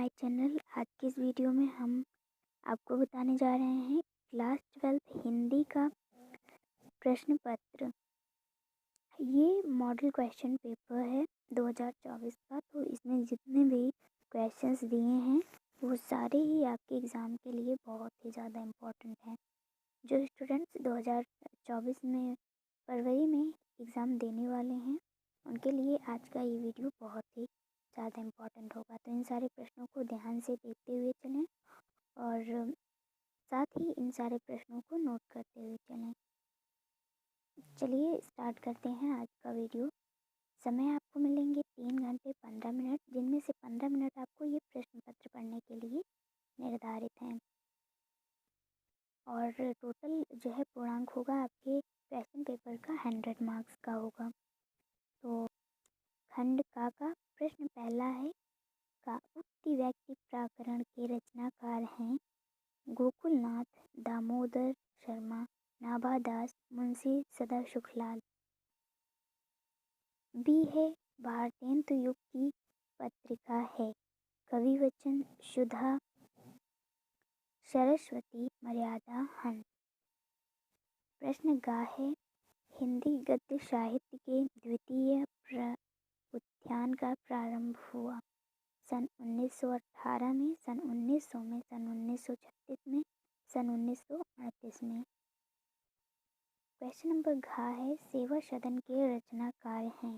My channel. आज की इस वीडियो में हम आपको बताने जा रहे हैं क्लास 12th हिंदी का प्रश्न पत्र। ये मॉडल क्वेश्चन पेपर है 2024 का। तो इसमें जितने भी क्वेश्चंस दिए हैं वो सारे ही आपके एग्ज़ाम के लिए बहुत ही ज़्यादा इम्पोर्टेंट हैं। जो स्टूडेंट्स 2024 में फरवरी में एग्ज़ाम देने वाले हैं उनके लिए आज का ये वीडियो बहुत ही ज़्यादा इम्पोर्टेंट होगा। तो इन सारे प्रश्नों को ध्यान से देखते हुए चलें और साथ ही इन सारे प्रश्नों को नोट करते हुए चलें। चलिए स्टार्ट करते हैं आज का वीडियो। समय आपको मिलेंगे 3 घंटे 15 मिनट, जिनमें से 15 मिनट आपको ये प्रश्न पत्र पढ़ने के लिए निर्धारित हैं। और टोटल जो है पूर्णांक होगा आपके क्वेश्चन पेपर का 100 मार्क्स का होगा। तो खंड का प्रश्न पहला है का उक्ति व्यक्ति प्राकरण के रचनाकार हैं गोकुलनाथ, दामोदर शर्मा, नाभादास, मुंशी सदा सुखलाल। बी है भारतेंदु युग की पत्रिका है कविवचन, सुधा, सरस्वती, मर्यादा, हंस। प्रश्न गा है हिंदी गद्य साहित्य के द्वितीय उत्थान का प्रारंभ हुआ सन 1918 में, सन 1900 में, सन 1936 में, सन 1938 में। क्वेश्चन नंबर घा है सेवा सदन के रचनाकार हैं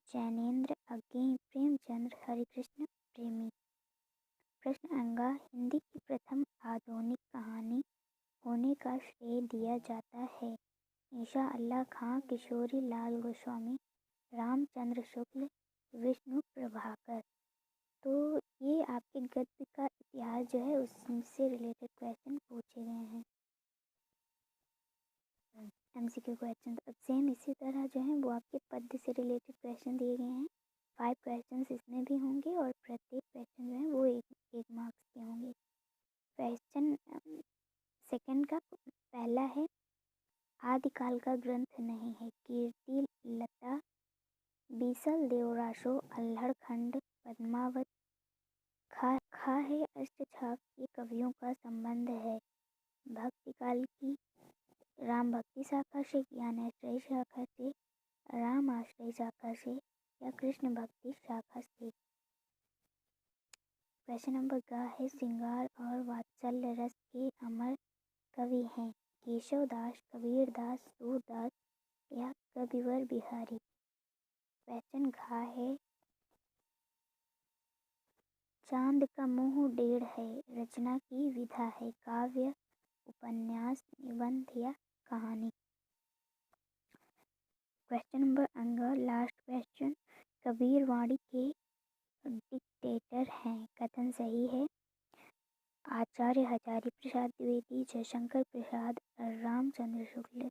जैनेन्द्र अज्ञेय, प्रेमचंद्र, हरिकृष्ण प्रेमी। प्रश्न अंगा हिंदी की प्रथम आधुनिक कहानी होने का श्रेय दिया जाता है ईशा अल्लाह खां, किशोरी लाल गोस्वामी, रामचंद्र शुक्ल, विष्णु प्रभाकर। तो ये आपके गद्य का इतिहास जो है उससे रिलेटेड क्वेश्चन पूछे गए हैं, एमसीक्यू क्वेश्चन। अब सेम इसी तरह जो है वो आपके पद्य से रिलेटेड क्वेश्चन दिए गए हैं। 5 क्वेश्चन इसमें भी होंगे और प्रत्येक क्वेश्चन जो है वो एक मार्क्स के होंगे। क्वेश्चन सेकंड का पहला है आदिकाल का ग्रंथ नहीं है कीर्ति लता, बीसल देवरासो, अल्हड़ खंड, पद्मावत। खा है अष्टछाप के कवियों का संबंध है भक्ति काल की, राम भक्ति शाखा से, ज्ञान आश्रय शाखा से, राम आश्रय शाखा से या कृष्ण भक्ति शाखा से। क्वेश्चन नंबर गा है श्रृंगार और वात्सल्य रस के अमर कवि हैं केशव दास, कबीर दास, सूरदास या कविवर बिहारी। क्वेश्चन घा है चांद का मुंह डेढ़ है रचना की विधा है काव्य, उपन्यास, निबंध या कहानी। क्वेश्चन नंबर अंगा लास्ट क्वेश्चन कबीर वाणी के डिक्टेटर हैं कथन सही है आचार्य हजारी प्रसाद द्विवेदी, जयशंकर प्रसाद, रामचंद्र शुक्ल,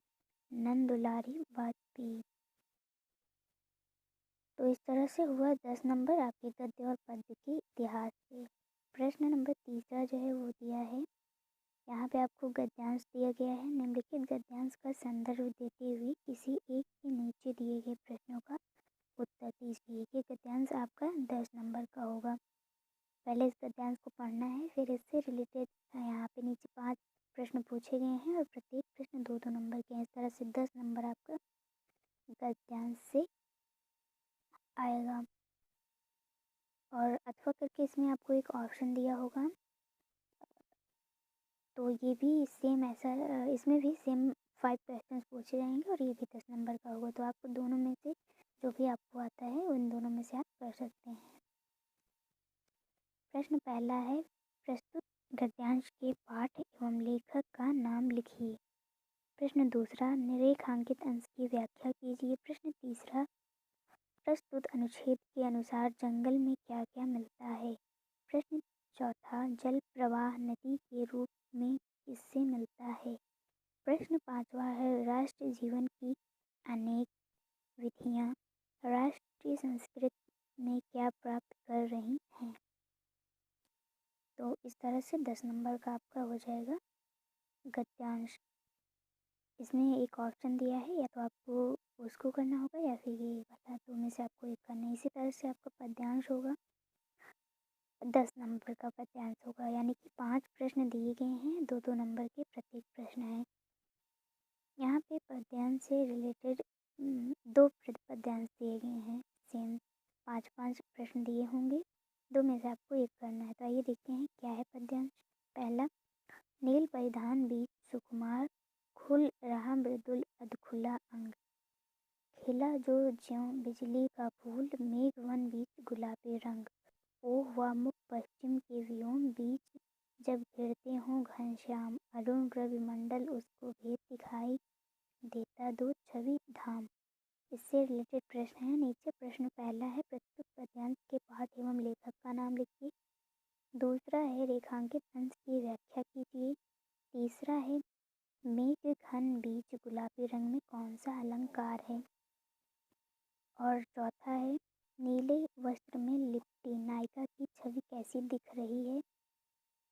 नंदुलारी वाजपेयी। तो इस तरह से हुआ 10 नंबर आपके गद्य और पद्य के इतिहास से। प्रश्न नंबर तीसरा जो है वो दिया है, यहाँ पे आपको गद्यांश दिया गया है। निम्नलिखित गद्यांश का संदर्भ देते हुए किसी एक के नीचे दिए गए प्रश्नों का उत्तर दीजिए। ये गद्यांश आपका 10 नंबर का होगा। पहले इस गद्यांश को पढ़ना है, फिर इससे रिलेटेड यहाँ पे नीचे 5 प्रश्न पूछे गए हैं और प्रत्येक प्रश्न 2-2 नंबर के हैं। इस तरह से 10 नंबर आपका गद्यांश से आएगा। और अथवा करके इसमें आपको एक ऑप्शन दिया होगा, तो ये भी सेम ऐसा इसमें भी सेम 5 क्वेश्चंस पूछे जाएंगे और ये भी 10 नंबर का होगा। तो आपको दोनों में से जो भी आपको आता है उन दोनों में से आप कर सकते हैं। प्रश्न पहला है प्रस्तुत गद्यांश के पाठ एवं लेखक का नाम लिखिए। प्रश्न दूसरा निरेखांकित अंश की व्याख्या कीजिए। प्रश्न तीसरा प्रस्तुत अनुच्छेद के अनुसार जंगल में क्या क्या मिलता है। प्रश्न चौथा जल प्रवाह नदी के रूप में किससे मिलता है। प्रश्न पांचवा है राष्ट्रीय जीवन की अनेक विधियाँ राष्ट्रीय संस्कृति में क्या प्राप्त कर रही हैं। तो इस तरह से 10 नंबर का आपका हो जाएगा गद्यांश। इसमें एक ऑप्शन दिया है, या तो आपको उसको करना होगा या फिर ये वाला, दो में से आपको एक करना है। इसी तरह से आपका पद्यांश होगा। 10 नंबर का पद्यांश होगा, यानी कि 5 प्रश्न दिए गए हैं, 2-2 नंबर के प्रत्येक प्रश्न हैं। यहाँ पे पद्यांश से रिलेटेड 2 पद्यांश दिए गए हैं, सेम 5-5 प्रश्न दिए होंगे, 2 में से आपको एक करना है। तो आइए देखते हैं क्या है पद्यांश। पहला, नील परिधान बीच सुकुमार, खुल रहा मृदुल अधखुला अंग, खिला जो ज्यों बिजली का फूल, मेघ वन बीच गुलाबी रंग, ओह व मुख पश्चिम के व्योम बीच, जब घिरते हों घनश्याम, अरुण रवि मंडल उसको भेद दिखाई, देता दो छवि धाम। इससे रिलेटेड प्रश्न है नीचे। प्रश्न पहला है, प्रस्तुत पद्यांश के पाठ एवं लेखक का नाम लिखिए। दूसरा है, रेखांकित अंश की व्याख्या कीजिए। तीसरा है, मेघ घन बीच गुलाबी रंग में कौन सा अलंकार है। और चौथा है, नीले वस्त्र में लिपटी नायिका की छवि कैसी दिख रही है।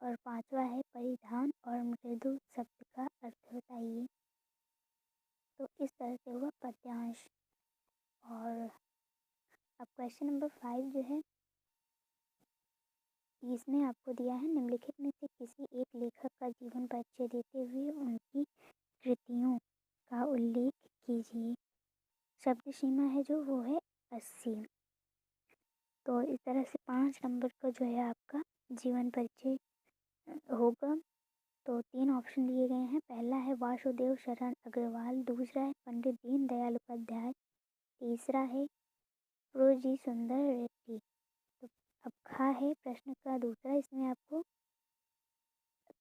और पांचवा है, परिधान और मृदु शब्द का अर्थ बताइए। तो इस तरह से हुआ पद्यांश। और अब क्वेश्चन नंबर 5 जो है, इसमें आपको दिया है, निम्नलिखित में से किसी एक लेखक का जीवन परिचय देते हुए उनकी कृतियों का उल्लेख कीजिए। शब्द सीमा है जो वो है 80। तो इस तरह से 5 नंबर का जो है आपका जीवन परिचय होगा। तो 3 ऑप्शन दिए गए हैं। पहला है वासुदेव शरण अग्रवाल, दूसरा है पंडित दीनदयाल उपाध्याय, तीसरा है प्रोजी सुंदर रेड्डी। तो अब खा है प्रश्न का दूसरा, इसमें आपको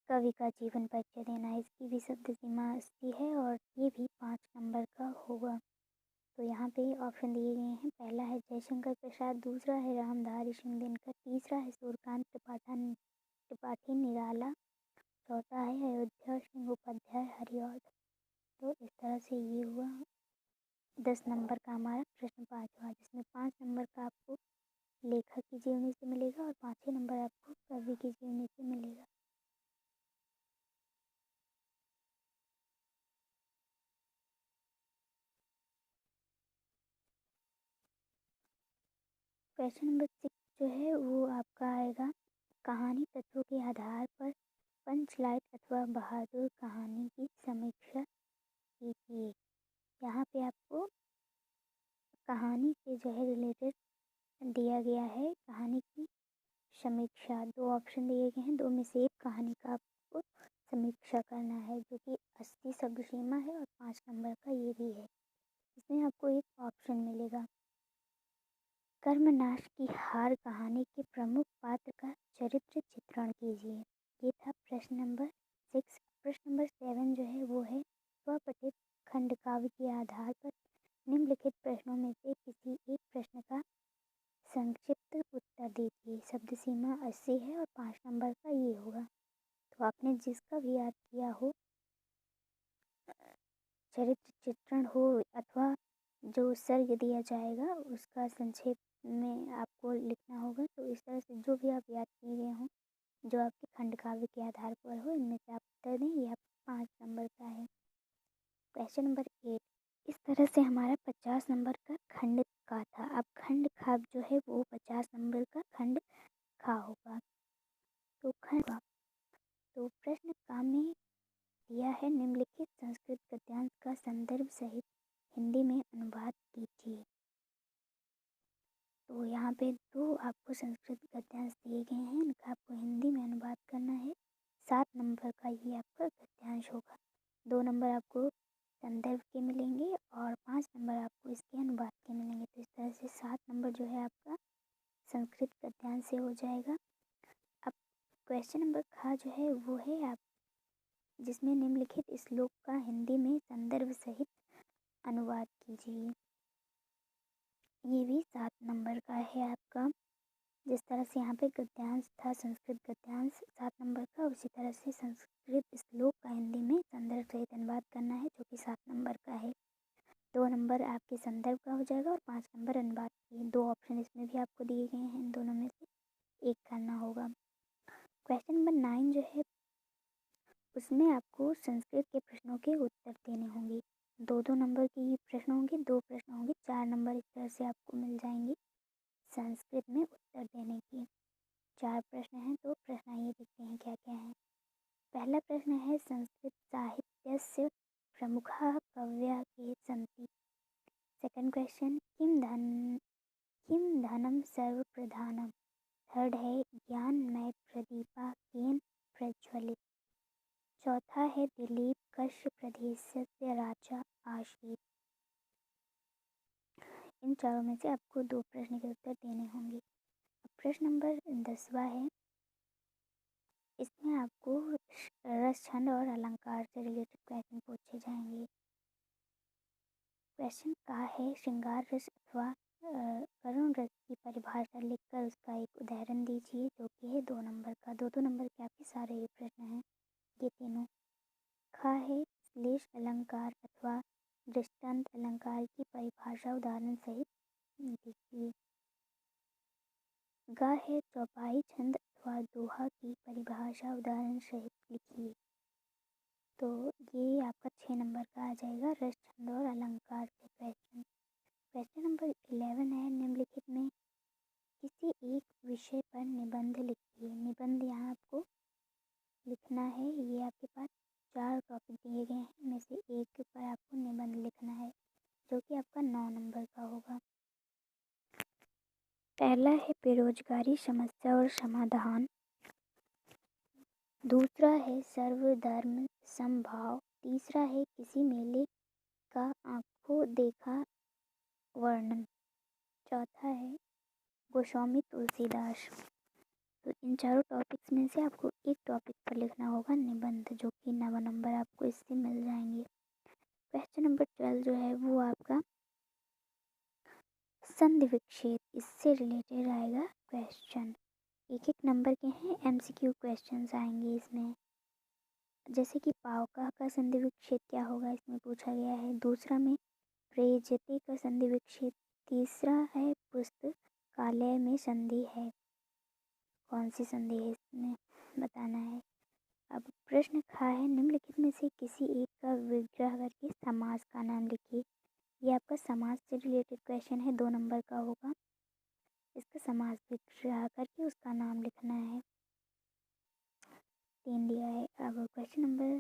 कवि का जीवन परिचय देना है। इसकी भी शब्द सीमा 80 है और ये भी 5 नंबर का होगा। तो यहाँ पे ऑप्शन दिए गए हैं। पहला है जयशंकर प्रसाद, दूसरा है रामधारी सिंह दिनकर, तीसरा है सूर्यकांत त्रिपाठी निराला, चौथा है अयोध्या सिंह उपाध्याय हरिऔध। तो इस तरह से ये हुआ 10 नंबर का हमारा प्रश्न 5 हुआ, जिसमें 5 नंबर का आपको लेखक की जीवनी से मिलेगा और 5 नंबर आपको कवि की जीवनी से मिलेगा। क्वेश्चन नंबर 6 जो है वो आपका आएगा, कहानी तत्वों के आधार पर पंचलाइट अथवा बहादुर कहानी की समीक्षा कीजिए। यहाँ पे आपको कहानी से जो है रिलेटेड दिया गया है, कहानी की समीक्षा। 2 ऑप्शन दिए गए हैं, 2 में से एक कहानी का आपको समीक्षा करना है, जो कि 80 शब्द सीमा है और 5 नंबर का ये भी है। इसमें आपको एक ऑप्शन मिलेगा, कर्मनाश की हार कहानी के प्रमुख पात्र का चरित्र चित्रण कीजिए। ये था प्रश्न नंबर 6। प्रश्न नंबर 7 जो है वो है, स्वपठित खंडकाव्य के आधार पर निम्नलिखित प्रश्नों में से किसी एक प्रश्न का संक्षिप्त उत्तर दीजिए। शब्द सीमा 80 है और 5 नंबर का ये होगा। तो आपने जिसका भी याद किया हो, चरित्र चित्रण हो अथवा जो सर्ग दिया जाएगा उसका संक्षेप में आपको लिखना होगा। तो इस तरह से जो भी आप याद किए गए हों, जो आपके खंडकाव्य के आधार पर हो, इनमें से आप उत्तर दें। यह 5 नंबर का है। क्वेश्चन नंबर 8, इस तरह से हमारा 50 नंबर का खंड का था। अब खंड खा जो है वो 50 नंबर का खंड खा होगा। तो खंड का, तो प्रश्न का में दिया है, निम्नलिखित संस्कृत गद्यांश का संदर्भ सहित हिंदी में अनुवाद कीजिए। तो यहाँ पे 2 आपको संस्कृत गद्यांश दिए गए हैं, इनका आपको हिंदी में अनुवाद करना है। 7 नंबर का ये आपका गद्यांश होगा। 2 नंबर आपको संदर्भ के मिलेंगे और 5 नंबर आपको इसके अनुवाद के मिलेंगे। तो इस तरह से 7 नंबर जो है आपका संस्कृत गद्यांश से हो जाएगा। अब क्वेश्चन नंबर खा जो है वो है आप, जिसमें निम्नलिखित श्लोक का हिंदी में संदर्भ सहित अनुवाद कीजिए। ये भी 7 नंबर का है आपका। जिस तरह से यहाँ पे गद्यांश था संस्कृत गद्यांश 7 नंबर का, उसी तरह से संस्कृत श्लोक का हिंदी में संदर्भ सहित अनुवाद करना है, जो कि 7 नंबर का है। 2 नंबर आपके संदर्भ का हो जाएगा और 5 नंबर अनुवाद के। 2 ऑप्शन इसमें भी आपको दिए गए हैं, इन दोनों में से एक करना होगा। क्वेश्चन नंबर 9 जो है उसमें आपको संस्कृत के प्रश्नों के उत्तर देने होंगे। 2-2 नंबर के प्रश्न होंगे, 2 प्रश्न होंगे, 4 नंबर इस तरह से आपको मिल जाएंगे संस्कृत में उत्तर देने की। 4 प्रश्न हैं, तो प्रश्न आइए देखते हैं क्या क्या है। पहला प्रश्न है संस्कृत साहित्यस्य प्रमुखाः कवयः के सन्ति। सेकंड क्वेश्चन किं धनं सर्वप्रधानम्। थर्ड है ज्ञानमय प्रदीपा केन प्रज्वलित। चौथा है दिलीप कस्य प्रदेशस्य राजा आसीत्। इन चारों में से आपको 2 प्रश्न के उत्तर देने होंगे। अब प्रश्न नंबर 10वां है, इसमें आपको रस छंद और अलंकार से रिलेटेड क्वेश्चन पूछे जाएंगे। क्वेश्चन का है श्रृंगार रस अथवा करुण रस की परिभाषा लिखकर उसका एक उदाहरण दीजिए, जो कि है 2 नंबर का। 2-2 नंबर के आपके सारे ये प्रश्न हैं, ये तीनों। खा है श्लेष अलंकार अथवा दृष्टांत अलंकार की परिभाषा उदाहरण सहित दीजिए। गा है चौपाई छंद अथवा दोहा की परिभाषा उदाहरण सहित लिखिए। तो ये आपका 6 नंबर का आ जाएगा, रस छंद और अलंकार के क्वेश्चन। क्वेश्चन नंबर 11 है, निम्नलिखित में किसी एक विषय पर निबंध लिखिए। निबंध यहाँ आपको लिखना है, ये आपके पास 4 टॉपिक दिए गए हैं, इनमें से एक के ऊपर आपको निबंध लिखना है, जो कि आपका 9 नंबर का होगा। पहला है बेरोजगारी समस्या और समाधान। दूसरा है सर्वधर्म समभाव। तीसरा है किसी मेले का आंखों देखा वर्णन। चौथा है गोस्वामी तुलसीदास। तो इन चारों टॉपिक्स में से आपको एक टॉपिक पर लिखना होगा निबंध, जो कि 9 नंबर आपको इससे मिल जाएंगे। क्वेश्चन नंबर 12 जो है वो आपका संधि विच्छेद, इससे रिलेटेड आएगा क्वेश्चन। एक एक नंबर के हैं, एमसीक्यू क्वेश्चंस आएंगे इसमें। जैसे कि पावका का संधि विच्छेद क्या होगा, इसमें पूछा गया है। दूसरा में प्रेयजते का संधि विच्छेद। तीसरा है पुस्तकालय में संधि है, कौन सी संधि है इसमें बताना है। अब प्रश्न खा है, निम्नलिखित में से किसी एक का विग्रह करके समास का नाम लिखिए। ये आपका समास से रिलेटेड क्वेश्चन है, 2 नंबर का होगा। इसका समास विग्रह करके उसका नाम लिखना है। 3 दिया है। अब क्वेश्चन नंबर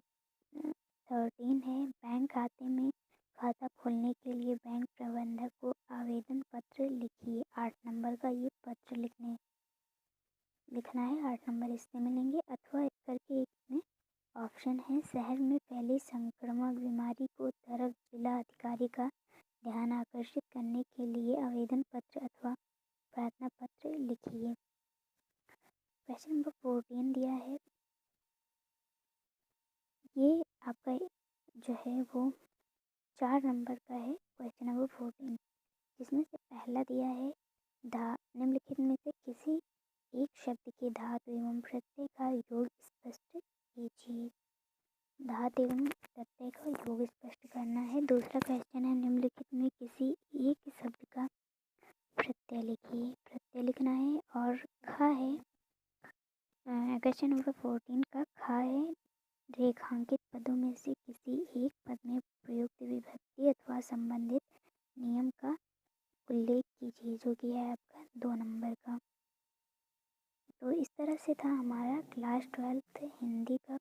13 है, बैंक खाते में खाता खोलने के लिए बैंक प्रबंधक को आवेदन पत्र लिखिए। 8 नंबर का ये पत्र लिखना है, 8 नंबर इससे मिलेंगे। अथवा इस करके एक में ऑप्शन है, शहर में फैली संक्रामक बीमारी को तरफ जिला अधिकारी का ध्यान आकर्षित करने के लिए आवेदन पत्र अथवा प्रार्थना पत्र लिखिए। क्वेश्चन नंबर 14 दिया है, ये आपका जो है वो 4 नंबर का है। क्वेश्चन नंबर 14, जिसमें से पहला दिया है निम्नलिखित में से किसी एक शब्द के धातु एवं प्रत्यय का योग स्पष्ट कीजिए। धातु एवं प्रत्यय का योग स्पष्ट करना है। दूसरा क्वेश्चन है, निम्नलिखित में किसी एक शब्द का प्रत्यय लिखिए, प्रत्यय लिखना है। और खा है क्वेश्चन नंबर 14 का खा है, रेखांकित पदों में से किसी एक पद में प्रयुक्त विभक्ति अथवा संबंधित नियम का उल्लेख कीजिए, जो कि है आपका 2 नंबर का। तो इस तरह से था हमारा क्लास 12 हिंदी का